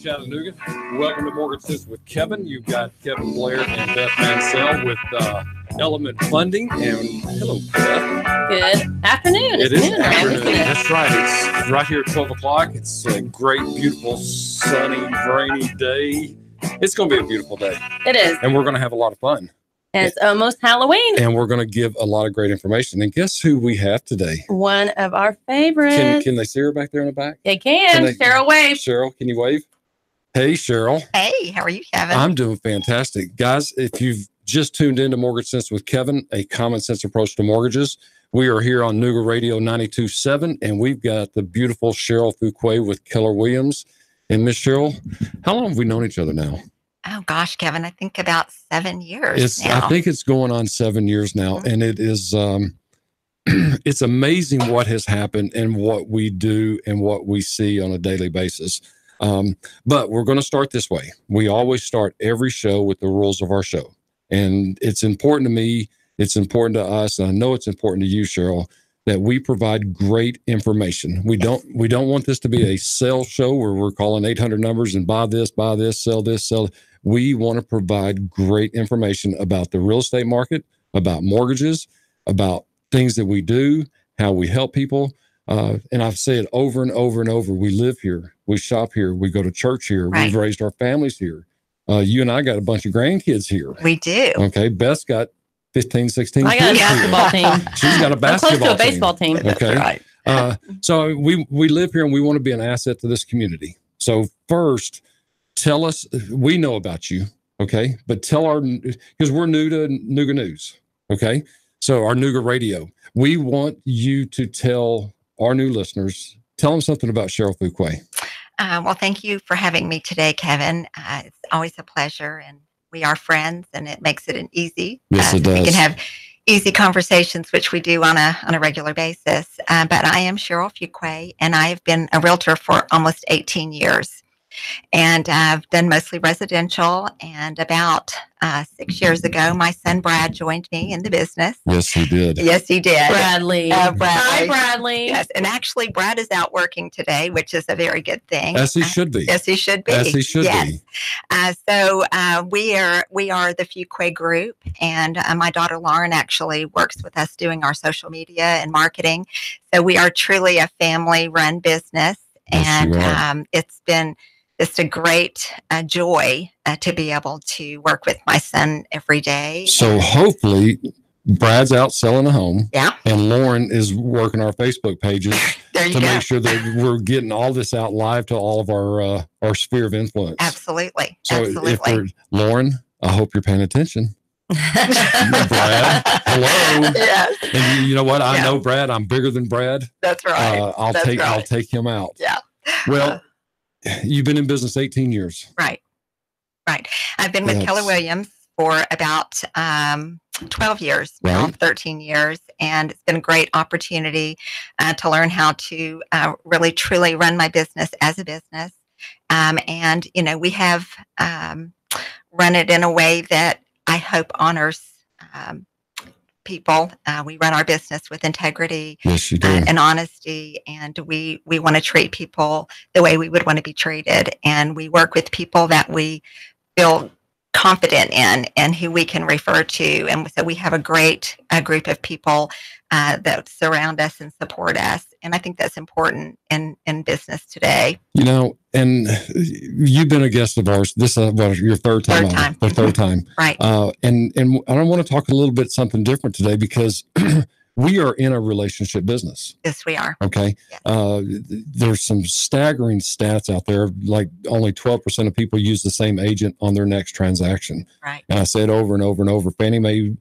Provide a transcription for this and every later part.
Chattanooga. Welcome to Mortgage Sense with Kevin. You've got Kevin Blair and Beth Mansell with Element Funding. And hello, Beth. Good afternoon. It is afternoon. That's right. It's right here at 12 o'clock. It's a great, beautiful, sunny, rainy day. It's going to be a beautiful day. It is. And we're going to have a lot of fun. And it's almost Halloween. And we're going to give a lot of great information. And guess who we have today? One of our favorites. Can they see her back there in the back? They can. Cheryl, wave. Cheryl, can you wave? Hey, Cheryl. Hey, how are you, Kevin? I'm doing fantastic. Guys, if you've just tuned into Mortgage Sense with Kevin, a common sense approach to mortgages, we are here on Nooga Radio 92.7, and we've got the beautiful Cheryl Fuquay with Keller Williams. And Miss Cheryl, how long have we known each other now? Oh, gosh, Kevin, I think about 7 years now. I think it's going on 7 years now, and it is it's amazing what has happened and what we do and what we see on a daily basis. But we're going to start this way. We always start every show with the rules of our show. And it's important to me, it's important to us, and I know it's important to you, Cheryl, that we provide great information. We don't want this to be a sales show where we're calling 800 numbers and buy this, sell this, sell. We want to provide great information about the real estate market, about mortgages, about things that we do, how we help people. And I've said over and over and over, we live here, we shop here, we go to church here, right. We've raised our families here. You and I got a bunch of grandkids here. We do. Okay, Beth's got 15, 16 I got a basketball team. She's got a basketball I'm close to a baseball team. Okay. Right. So we live here and we want to be an asset to this community. So first, tell us, we know about you, okay? But tell because we're new to Nooga News, okay? So our Nooga Radio, we want you to tell our new listeners, tell them something about Cheryl Fuquay. Well, thank you for having me today, Kevin. It's always a pleasure, and we are friends, and it makes it an easy. Yes, it does. We can have easy conversations, which we do on a regular basis. But I am Cheryl Fuquay, and I have been a realtor for almost 18 years. And I've done mostly residential. And about 6 years ago, my son Brad joined me in the business. Yes, he did. Yes, he did. Bradley. Hi, Bradley. Yes, and actually, Brad is out working today, which is a very good thing. As he should be. Yes, he should be. As he should be. So we are the Fuquay Group, and my daughter Lauren actually works with us doing our social media and marketing. So we are truly a family-run business, and it's been just a great joy to be able to work with my son every day. So hopefully Brad's out selling a home. Yeah. And Lauren is working our Facebook pages to make sure that we're getting all this out live to all of our sphere of influence. Absolutely. So Absolutely. Lauren, I hope you're paying attention. Brad, hello. Yes. And you know what? I know Brad. I'm bigger than Brad. That's right. I'll take him out. Yeah. Well, you've been in business 18 years. Right. I've been with Keller Williams for about 12 years, now 13 years. And it's been a great opportunity to learn how to really, truly run my business as a business. And, we have run it in a way that I hope honors people. We run our business with integrity and honesty, and we want to treat people the way we would want to be treated. And we work with people that we feel confident in and who we can refer to. And so we have a great group of people that surround us and support us. And I think that's important in business today. And you've been a guest of ours. This is your third time. The third time. Right. And I want to talk a little bit something different today because we are in a relationship business. Yes, we are. Okay. Yes. There's some staggering stats out there, like only 12% of people use the same agent on their next transaction. Right. And I say it over and over and over. Fannie Mae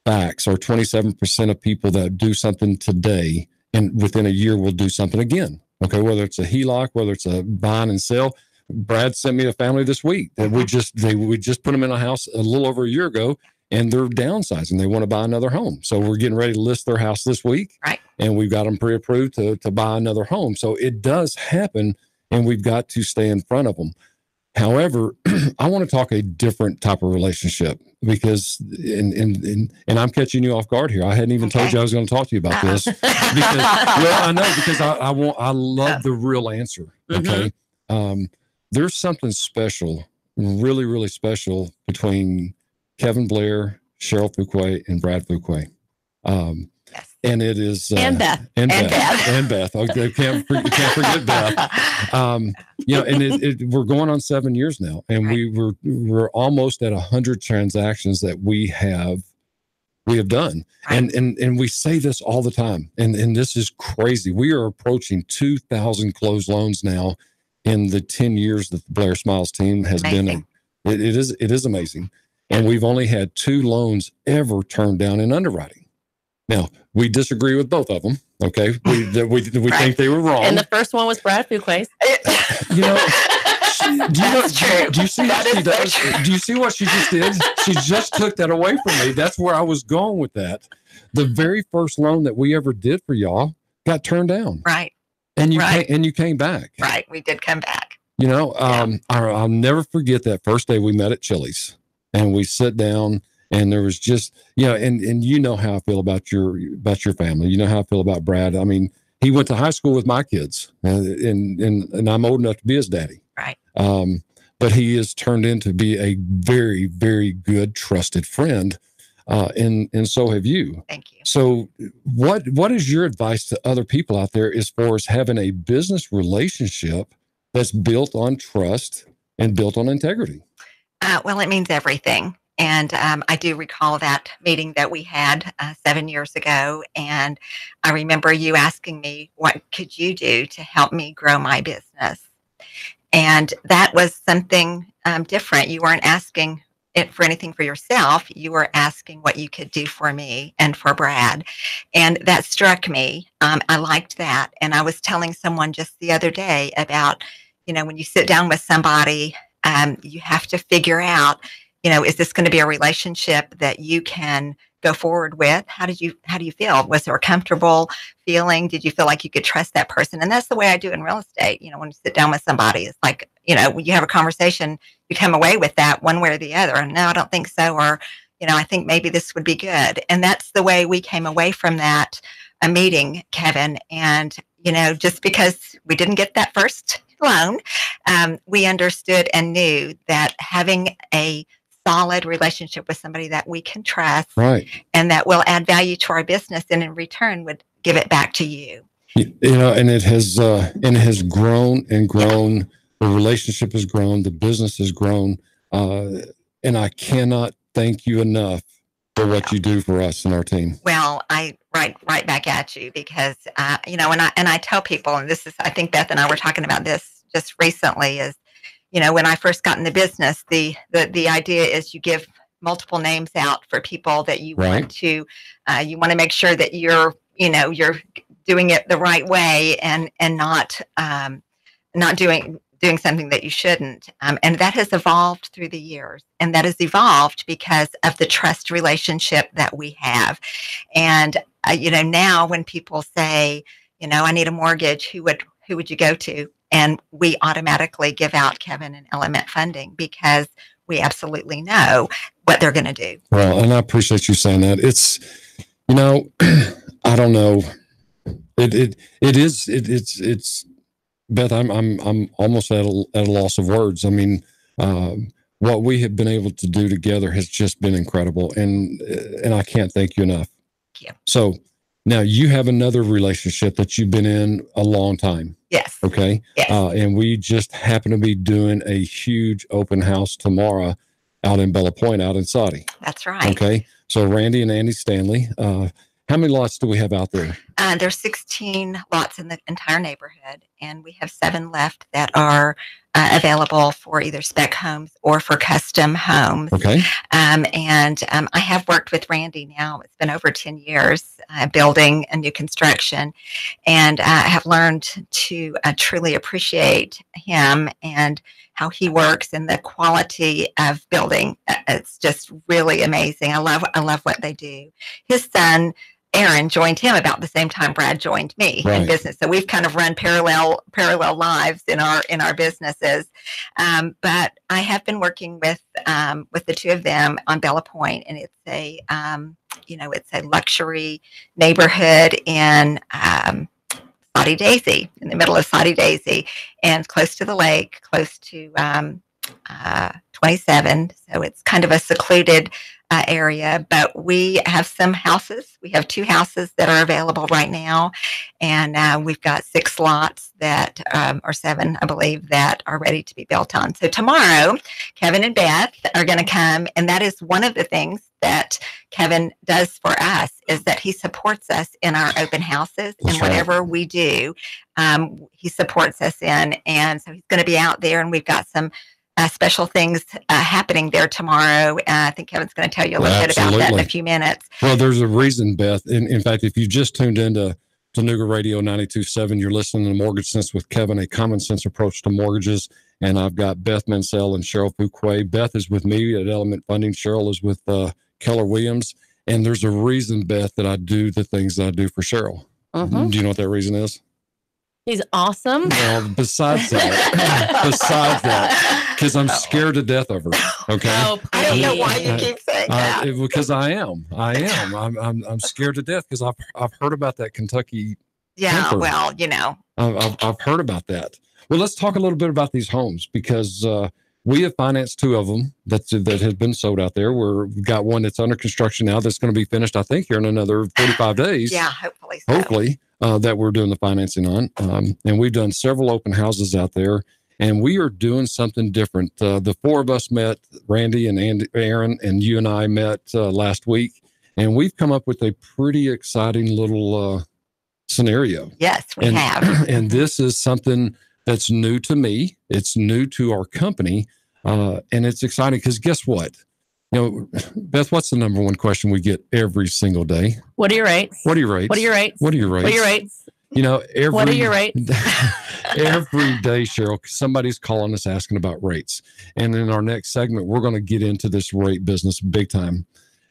facts are 27% of people that do something today and within a year will do something again. Okay. Whether it's a HELOC, whether it's a buy and sell. Brad sent me a family this week that we just put them in a house a little over a year ago. And they're downsizing. They want to buy another home. So we're getting ready to list their house this week. Right. And we've got them pre-approved to buy another home. So it does happen, and we've got to stay in front of them. However, I want to talk a different type of relationship because, and I'm catching you off guard here. I hadn't even told you I was going to talk to you about this. Because, I know because I love the real answer. Okay. there's something special, really, really special between Kevin Blair, Cheryl Fuquay, and Brad Fuquay. Yes. And it is and Beth and Beth. Okay, can't forget Beth. And we're going on 7 years now, and right. we're almost at 100 transactions that we have done, right. and we say this all the time, and this is crazy. We are approaching 2,000 closed loans now in the 10 years that the Blair Smiles team has been. It is amazing, and we've only had 2 loans ever turned down in underwriting. Now, we disagree with both of them, okay? We right. think they were wrong. And the first one was Brad Fuquay. Do you see what she does? Do you see what she just did? She just took that away from me. That's where I was going with that. The very first loan that we ever did for y'all got turned down. Right. And you came back. Right. We did come back. I'll never forget that first day we met at Chili's, and we sit down. And there was just, and you know how I feel about your family. You know how I feel about Brad. I mean, he went to high school with my kids, and I'm old enough to be his daddy. Right. But he has turned into be a very, very good, trusted friend, and so have you. Thank you. So, what is your advice to other people out there as far as having a business relationship that's built on trust and built on integrity? Well, it means everything. And I do recall that meeting that we had 7 years ago. And I remember you asking me, what could you do to help me grow my business? And that was something different. You weren't asking it for anything for yourself. You were asking what you could do for me and for Brad. And that struck me. I liked that. And I was telling someone just the other day about, when you sit down with somebody, you have to figure out, is this going to be a relationship that you can go forward with? How do you feel? Was there a comfortable feeling? Did you feel like you could trust that person? And that's the way I do in real estate. When you sit down with somebody, it's like, when you have a conversation, you come away with that one way or the other. And no, I don't think so. Or, I think maybe this would be good. And that's the way we came away from that meeting, Kevin. And, just because we didn't get that first loan, we understood and knew that having a solid relationship with somebody that we can trust, right, and that will add value to our business, and in return would give it back to you. And it has grown and grown. Yeah. The relationship has grown. The business has grown, and I cannot thank you enough for what you do for us and our team. Well, I right back at you because and I tell people, and this is, I think Beth and I were talking about this just recently, is, when I first got in the business, the idea is you give multiple names out for people that you right. want to, you want to make sure that you're doing it the right way and not doing something that you shouldn't. And that has evolved through the years, and that has evolved because of the trust relationship that we have. And, now when people say, I need a mortgage, who would you go to? And we automatically give out Kevin and Element Funding because we absolutely know what they're going to do. Well, and I appreciate you saying that. It's, I don't know. It's Beth, I'm almost at a loss of words. I mean, what we have been able to do together has just been incredible, and I can't thank you enough. Thank you. So now you have another relationship that you've been in a long time. Yes. Okay. Yes. And we just happen to be doing a huge open house tomorrow out in Bella Point, out in Saudi. That's right. Okay. So Randy and Andy Stanley, how many lots do we have out there? There's 16 lots in the entire neighborhood, and we have 7 left that are available for either spec homes or for custom homes. Okay. I have worked with Randy now. It's been over 10 years building a new construction, and I have learned to truly appreciate him and how he works and the quality of building. It's just really amazing. I love what they do. His son, Aaron, joined him about the same time Brad joined me in business. So we've kind of run parallel lives in our businesses. But I have been working with the two of them on Bella Point, and it's a luxury neighborhood in Soddy Daisy, in the middle of Soddy Daisy, and close to the lake, close to 27. So it's kind of a secluded area, but we have some houses. We have 2 houses that are available right now, and we've got 6 lots that, or 7, I believe, that are ready to be built on. So tomorrow, Kevin and Beth are going to come, and that is one of the things that Kevin does for us, is that he supports us in our open houses. That's and whatever right. we do, he supports us in, and so he's going to be out there, and we've got some special things happening there tomorrow. I think Kevin's going to tell you a little bit about that in a few minutes. Well, there's a reason, Beth. In fact, if you just tuned into Nooga Radio 92.7, you're listening to Mortgage Sense with Kevin, a common sense approach to mortgages. And I've got Beth Mansell and Cheryl Fuquay. Beth is with me at Element Funding. Cheryl is with Keller Williams. And there's a reason, Beth, that I do the things that I do for Cheryl. Mm-hmm. Do you know what that reason is? He's awesome. Well, besides that, because I'm scared to death of her. Okay. Oh, I don't know why you keep saying that. Because I am. I'm scared to death because I've heard about that Kentucky. Yeah. Temper. Well, you know. I've heard about that. Well, let's talk a little bit about these homes, because we have financed 2 of them that have been sold out there. We've got one that's under construction now that's going to be finished, I think, here in another 45 days. Yeah, hopefully so. Hopefully. That we're doing the financing on. And we've done several open houses out there, and we are doing something different. The 4 of us met, Randy and Aaron, and you and I met last week, and we've come up with a pretty exciting little scenario. Yes, we have. And this is something that's new to me. It's new to our company, and it's exciting because guess what? You know, Beth, what's the number one question we get every single day? What are your rates? What are your rates? What are your rates? What are your rates? What are your rates? You know, what are your rates? Every day, Cheryl, somebody's calling us asking about rates. And in our next segment, we're going to get into this rate business big time.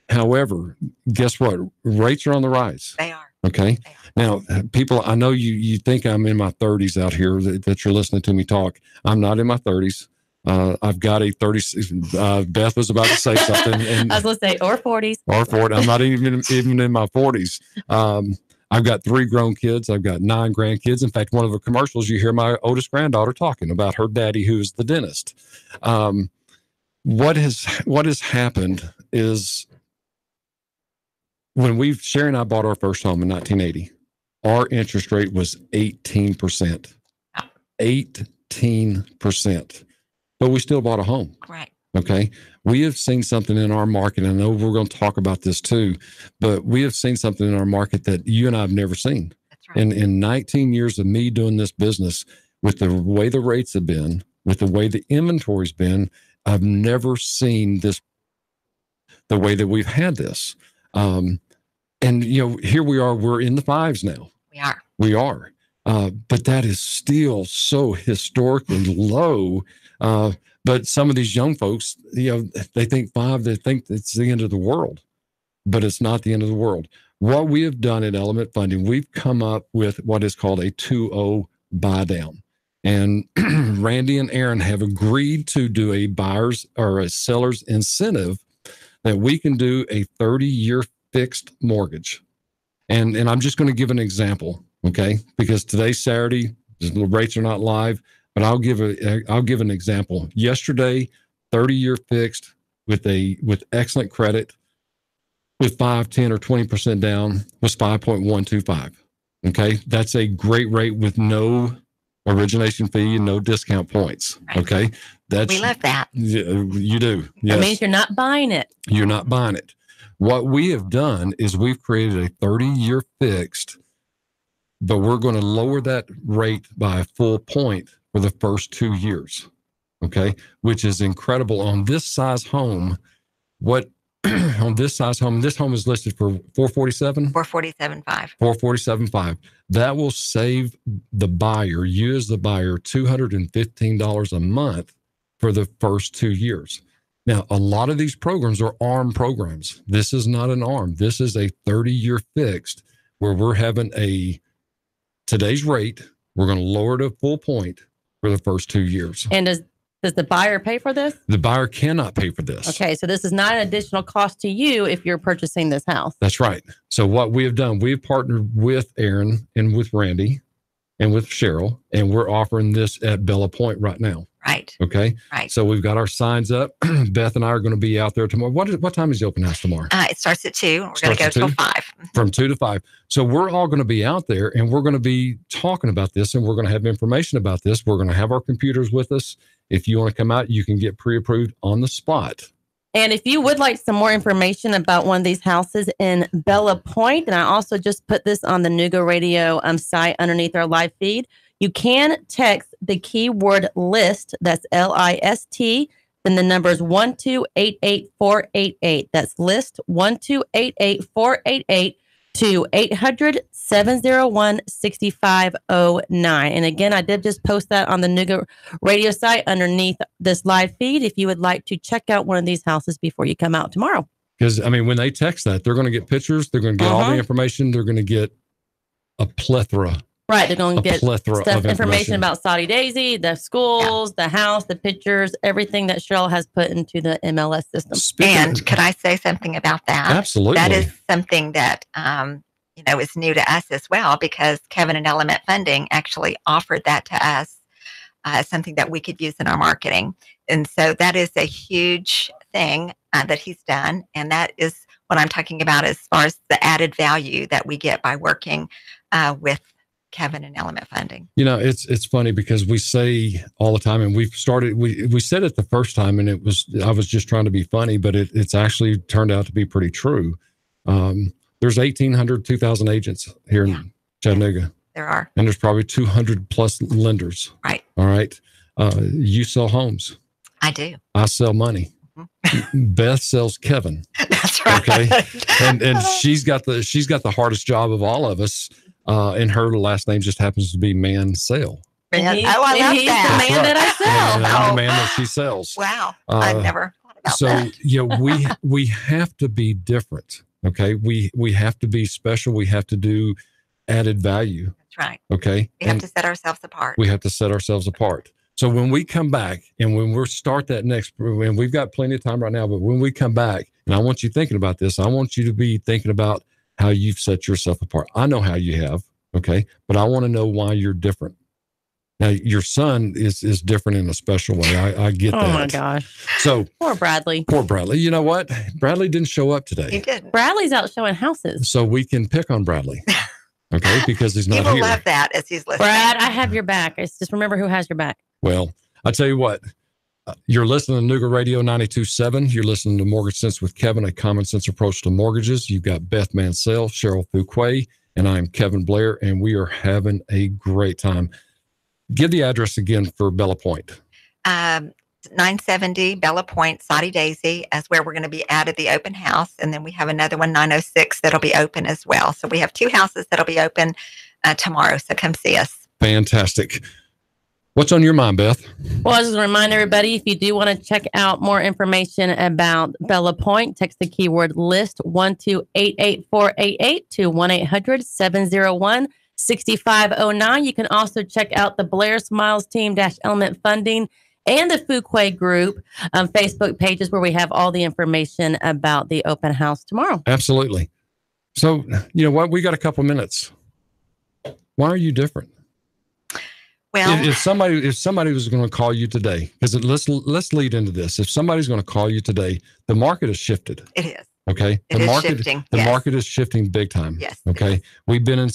However, guess what? Rates are on the rise. They are. Okay. Now, people, I know you think I'm in my 30s out here that you're listening to me talk. I'm not in my 30s. I've got a 30. Beth was about to say something. And I was going to say, or 40s. Or 40. I'm not even in my 40s. I've got 3 grown kids. I've got 9 grandkids. In fact, one of the commercials, you hear my oldest granddaughter talking about her daddy, who's the dentist. What has happened is when Sherry and I bought our first home in 1980, our interest rate was 18%. 18%. But we still bought a home. Right. Okay. We have seen something in our market. I know we're going to talk about this too, but we have seen something in our market that you and I have never seen. That's right. In 19 years of me doing this business, with the way the rates have been, with the way the inventory's been, I've never seen this the way that we've had this. And, you know, here we are, we're in the 5s now. We are. But that is still so historically low. But some of these young folks, you know, they think 5, they think it's the end of the world, but it's not the end of the world. What we have done at Element Funding, we've come up with what is called a 2-0 buy down. And Randy and Aaron have agreed to do a buyer's or a seller's incentive that we can do a 30-year fixed mortgage. And I'm just going to give an example, okay? Because today's Saturday, the rates are not live. But I'll give an example. Yesterday, 30-year fixed with excellent credit, with 5, 10, or 20% down was 5.125. Okay, that's a great rate with no origination fee and no discount points. Right. Okay, we love that. You do. Yes. That means you're not buying it. You're not buying it. What we have done is we've created a 30-year fixed, but we're going to lower that rate by a full point for the first 2 years, okay, which is incredible on this size home. This home is listed for $447,500. $447,500. That will save the buyer, you as the buyer, $215 a month for the first 2 years. Now, a lot of these programs are ARM programs. This is not an ARM. This is a 30-year fixed where we're having today's rate. We're going to lower it a full point for the first 2 years. And does the buyer pay for this? The buyer cannot pay for this. Okay, so this is not an additional cost to you if you're purchasing this house. That's right. So what we have done, we've partnered with Aaron and with Randy, and with Cheryl, and we're offering this at Bella Point right now. Right. Okay. Right. So we've got our signs up. Beth and I are going to be out there tomorrow. What time is the open house tomorrow? It starts at 2. We're going to go till 5. From 2 to 5. So we're all going to be out there, and we're going to be talking about this, and we're going to have information about this. We're going to have our computers with us. If you want to come out, you can get pre-approved on the spot. And if you would like some more information about one of these houses in Bella Point, and I also just put this on the Nuga Radio site underneath our live feed, you can text the keyword list. That's LIST. Then the number is 1288488. That's list 1288488 to 800-701-6509. And again, I did just post that on the Nuga Radio site underneath this live feed if you would like to check out one of these houses before you come out tomorrow. Because, I mean, when they text that, they're going to get pictures. They're going to get all the information. They're going to get a plethora. Right. They're going to get stuff, information about Saudi Daisy, the schools, the house, the pictures, everything that Cheryl has put into the MLS system. And could I say something about that? Absolutely. That is something that, is new to us as well, because Kevin and Element Funding actually offered that to us as something that we could use in our marketing. And so that is a huge thing that he's done. And that is what I'm talking about as far as the added value that we get by working with Kevin and Element Funding. It's funny because we say all the time, and we said it the first time, and I was just trying to be funny, but it's actually turned out to be pretty true. There's 1,800, 2,000 agents here in Chattanooga. There are. And there's probably 200 plus lenders. Right. All right. You sell homes. I do. I sell money. Mm-hmm. Beth sells Kevin. That's right. Okay. And she's got the hardest job of all of us. And her last name just happens to be Mansell. I love that. He's the man that I sell. And I'm the man that she sells. Wow. I've never thought about that. So, we have to be different. Okay. We have to be special. We have to do added value. That's right. Okay. We have to set ourselves apart. We have to set ourselves apart. So when we come back and when we start that next, and we've got plenty of time right now, but when we come back, and I want you thinking about this, I want you to be thinking about how you've set yourself apart. I know how you have, okay, but I want to know why you're different. Now, your son is different in a special way. I get that. Oh my gosh. So poor Bradley. Poor Bradley. You know what? Bradley didn't show up today. He did. Bradley's out showing houses. So we can pick on Bradley. Okay, because he's not here. He will love that as he's listening. Brad, I have your back. It's just remember who has your back. Well, I tell you what, you're listening to Nuga Radio 92.7. You're listening to Mortgage Sense with Kevin, a common sense approach to mortgages. You've got Beth Mansell, Cheryl Fuquay, and I'm Kevin Blair, and we are having a great time. Give the address again for Bella Point. 970 Bella Point, Saudi Daisy, as where we're going to be out at the open house. And then we have another one, 906, that'll be open as well. So we have 2 houses that'll be open tomorrow. So come see us. Fantastic. What's on your mind, Beth? Well, I just want to remind everybody, if you do want to check out more information about Bella Point, text the keyword list 1288488 to 1-800-701-6509. You can also check out the Blair Smiles Team Element Funding and the Fuquay Group Facebook pages where we have all the information about the open house tomorrow. Absolutely. So, you know what? We got a couple minutes. Why are you different? Well, if somebody was going to call you today, because let's lead into this. If somebody's going to call you today, the market has shifted. It is. Okay. The market is shifting big time. Yes. Okay. We've been in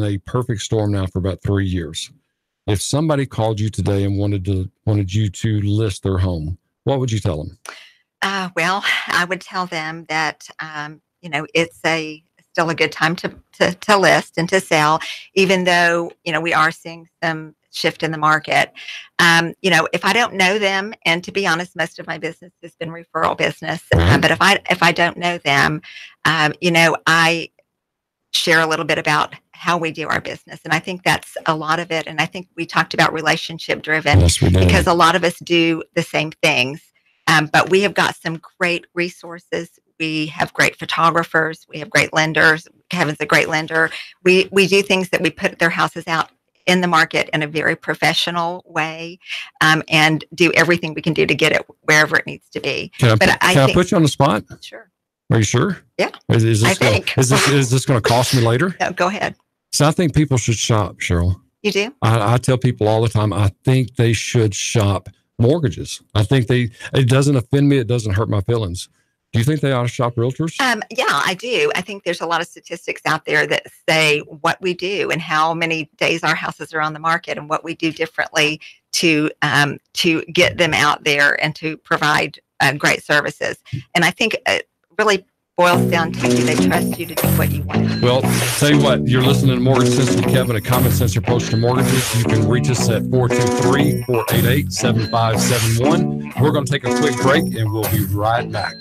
a perfect storm now for about 3 years. If somebody called you today and wanted you to list their home, what would you tell them? Well, I would tell them that it's still a good time to list and to sell, even though we are seeing some shift in the market. If I don't know them, and to be honest, most of my business has been referral business. But if I don't know them, I share a little bit about how we do our business. And I think that's a lot of it. And I think we talked about relationship driven, yes, we did, because a lot of us do the same things. But we have got some great resources. We have great photographers. We have great lenders. Kevin's a great lender. We do things that we put their houses out in the market in a very professional way, and do everything we can do to get it wherever it needs to be. Can I put you on the spot? Sure. Are you sure? Yeah. Is this going to cost me later? No, go ahead. So I think people should shop, Cheryl. You do? I tell people all the time, I think they should shop mortgages. I think it doesn't offend me. It doesn't hurt my feelings. Do you think they ought to shop realtors? Yeah, I do. I think there's a lot of statistics out there that say what we do and how many days our houses are on the market and what we do differently to get them out there and to provide great services. And I think it really boils down to, do they trust you to do what you want? Well, tell you what, you're listening to Mortgage Sense with Kevin, a common sense approach to mortgages. You can reach us at 423-488-7571. We're going to take a quick break and we'll be right back.